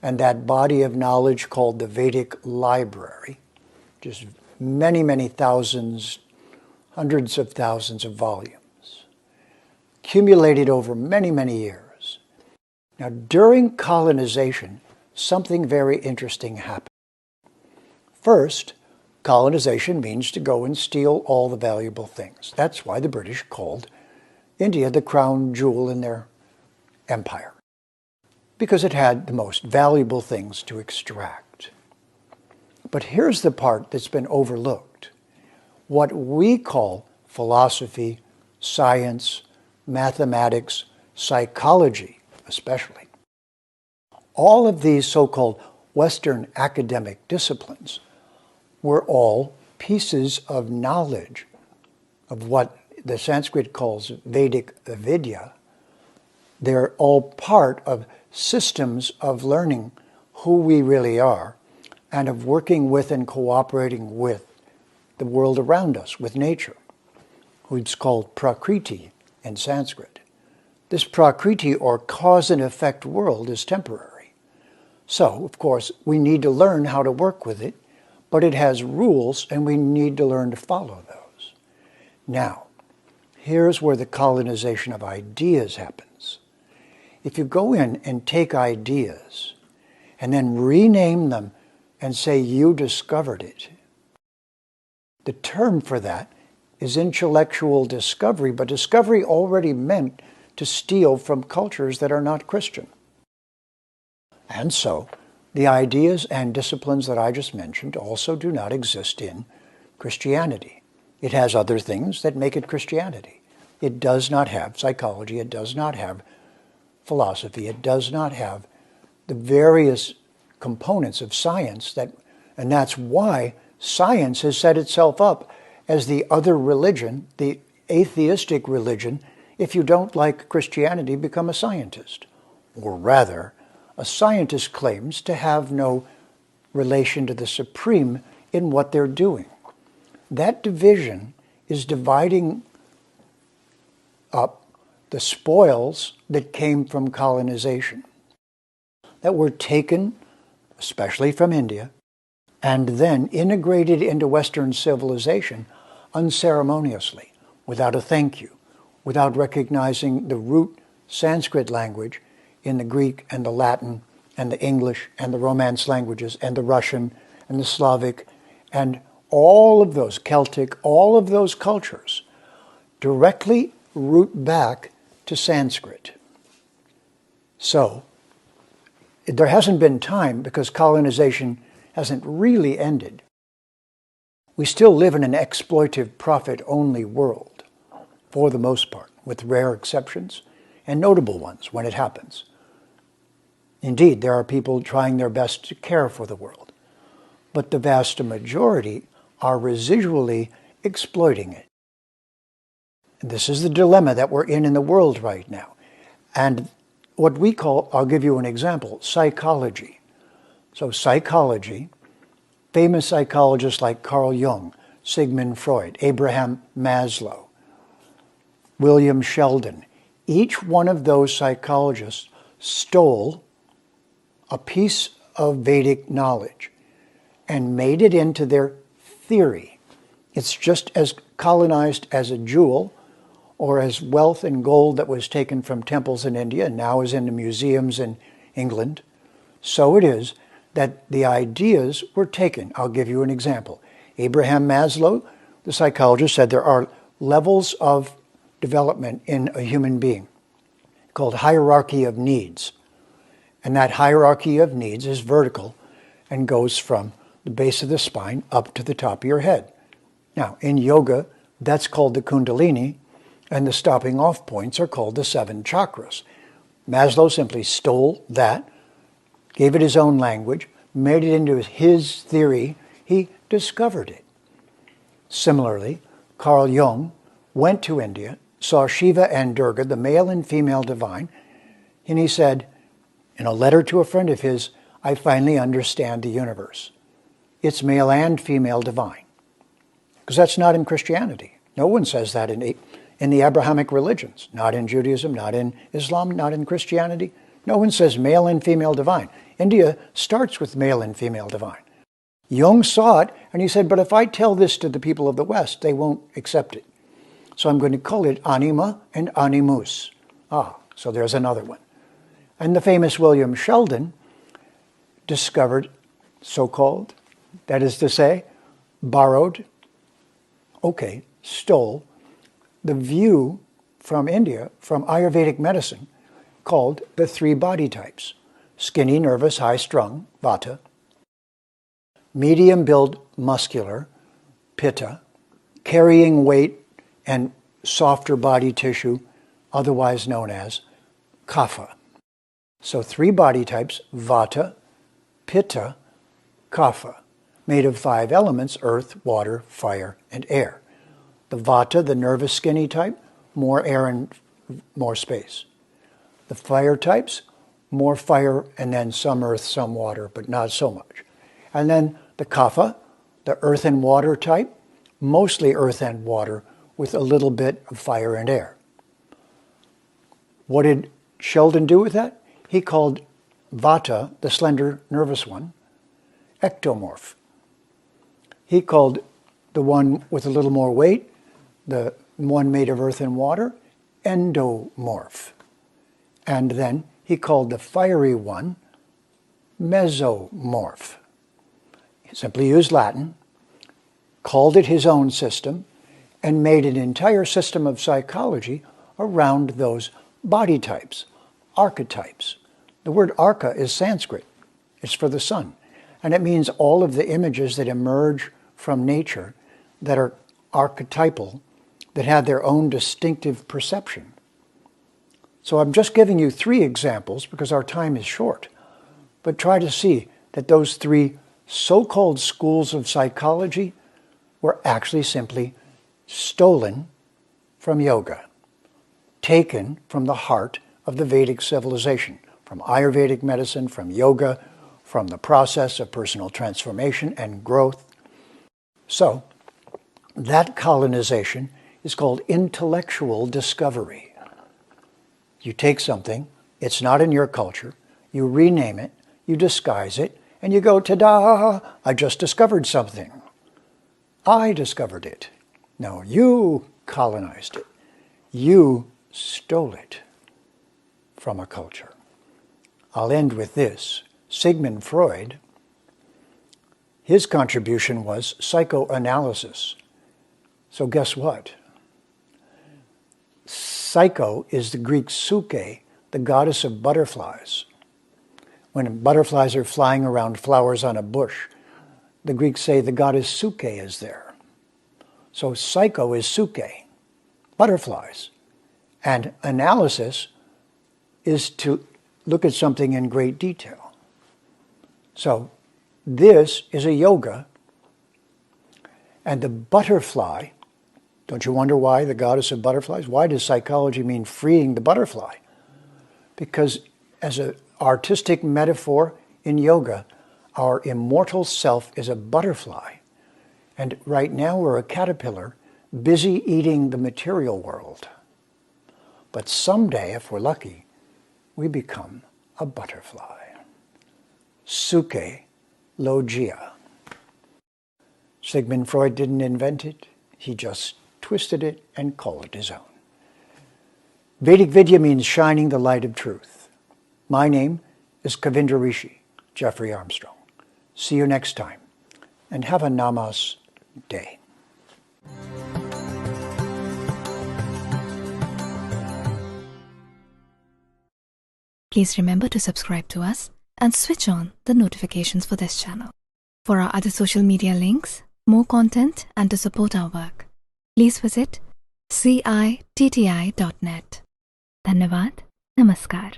and that body of knowledge called the Vedic library, just many, many thousands, hundreds of thousands of volumes, accumulated over many, many years. Now, during colonization, something very interesting happened. First, colonization means to go and steal all the valuable things. That's why the British called India the crown jewel in their empire, because it had the most valuable things to extract. But here's the part that's been overlooked. What we call philosophy, science, mathematics, psychology especially, all of these so-called Western academic disciplines were all pieces of knowledge of what the Sanskrit calls Vedic Vidya. They're all part of systems of learning who we really are and of working with and cooperating with the world around us, with nature, which is called Prakriti in Sanskrit. This Prakriti, or cause and effect world, is temporary. So, of course, we need to learn how to work with it, but it has rules and we need to learn to follow those. Now, here's where the colonization of ideas happens. If you go in and take ideas and then rename them and say you discovered it, the term for that is intellectual discovery, but discovery already meant to steal from cultures that are not Christian. And so, the ideas and disciplines that I just mentioned also do not exist in Christianity. It has other things that make it Christianity. It does not have psychology, it does not have philosophy, it does not have the various components of science and that's why science has set itself up as the other religion, the atheistic religion. If you don't like Christianity, become a scientist. Or rather, a scientist claims to have no relation to the supreme in what they're doing. That division is dividing up the spoils that came from colonization, that were taken, especially from India, and then integrated into Western civilization unceremoniously, without a thank you, without recognizing the root Sanskrit language in the Greek and the Latin and the English and the Romance languages and the Russian and the Slavic and all of those Celtic, all of those cultures directly root back to Sanskrit. So there hasn't been time, because colonization hasn't really ended. We still live in an exploitive, profit-only world, for the most part, with rare exceptions and notable ones when it happens. Indeed, there are people trying their best to care for the world, but the vast majority are residually exploiting it. And this is the dilemma that we're in the world right now. And what we call, I'll give you an example, psychology. So psychology, famous psychologists like Carl Jung, Sigmund Freud, Abraham Maslow, William Sheldon, each one of those psychologists stole a piece of Vedic knowledge and made it into their theory. It's just as colonized as a jewel or as wealth and gold that was taken from temples in India and now is in the museums in England. So it is that the ideas were taken. I'll give you an example. Abraham Maslow, the psychologist, said there are levels of development in a human being called hierarchy of needs. And that hierarchy of needs is vertical and goes from the base of the spine up to the top of your head. Now, in yoga, that's called the Kundalini, and the stopping off points are called the 7 chakras. Maslow simply stole that, gave it his own language, made it into his theory. He discovered it. Similarly, Carl Jung went to India, saw Shiva and Durga, the male and female divine, and he said, in a letter to a friend of his, I finally understand the universe. It's male and female divine. Because that's not in Christianity. No one says that in the Abrahamic religions. Not in Judaism, not in Islam, not in Christianity. No one says male and female divine. India starts with male and female divine. Jung saw it, and he said, but if I tell this to the people of the West, they won't accept it. So I'm going to call it anima and animus. So there's another one. And the famous William Sheldon discovered, so-called, that is to say, borrowed, stole, the view from India, from Ayurvedic medicine, called the three body types: skinny, nervous, high-strung, vata; medium-build, muscular, pitta; carrying weight and softer body tissue, otherwise known as kapha. So three body types: vata, pitta, kapha, made of 5 elements: earth, water, fire, and air. The vata, the nervous skinny type, more air and more space. The fire types, more fire and then some earth, some water, but not so much. And then the kapha, the earth and water type, mostly earth and water with a little bit of fire and air. What did Sheldon do with that? He called vata, the slender nervous one, ectomorph. He called the one with a little more weight, the one made of earth and water, endomorph. And then he called the fiery one mesomorph. He simply used Latin, called it his own system, and made an entire system of psychology around those body types, archetypes. The word arca is Sanskrit. It's for the sun. And it means all of the images that emerge from nature that are archetypal, that have their own distinctive perception. So I'm just giving you 3 examples because our time is short. But try to see that those 3 so-called schools of psychology were actually simply stolen from yoga, taken from the heart of the Vedic civilization, from Ayurvedic medicine, from yoga, from the process of personal transformation and growth. So that colonization is called intellectual discovery. You take something, it's not in your culture, you rename it, you disguise it, and you go, ta-da, I just discovered something. I discovered it. No, you colonized it. You stole it from a culture. I'll end with this. Sigmund Freud, his contribution was psychoanalysis. So guess what? Psycho is the Greek Psyche, the goddess of butterflies. When butterflies are flying around flowers on a bush, the Greeks say the goddess Psyche is there. So psycho is Psyche, butterflies. And analysis is to look at something in great detail. So this is a yoga, and the butterfly, don't you wonder why the goddess of butterflies? Why does psychology mean freeing the butterfly? Because as an artistic metaphor in yoga, our immortal self is a butterfly. And right now we're a caterpillar busy eating the material world. But someday, if we're lucky, we become a butterfly. Psyche logia. Sigmund Freud didn't invent it. He just twisted it and called it his own. Vedic Vidya means shining the light of truth. My name is Kavindra Rishi, Jeffrey Armstrong. See you next time, and have a Namas day. Please remember to subscribe to us and switch on the notifications for this channel. For our other social media links, more content, and to support our work, please visit citti.net. Dhanyavad. Namaskar.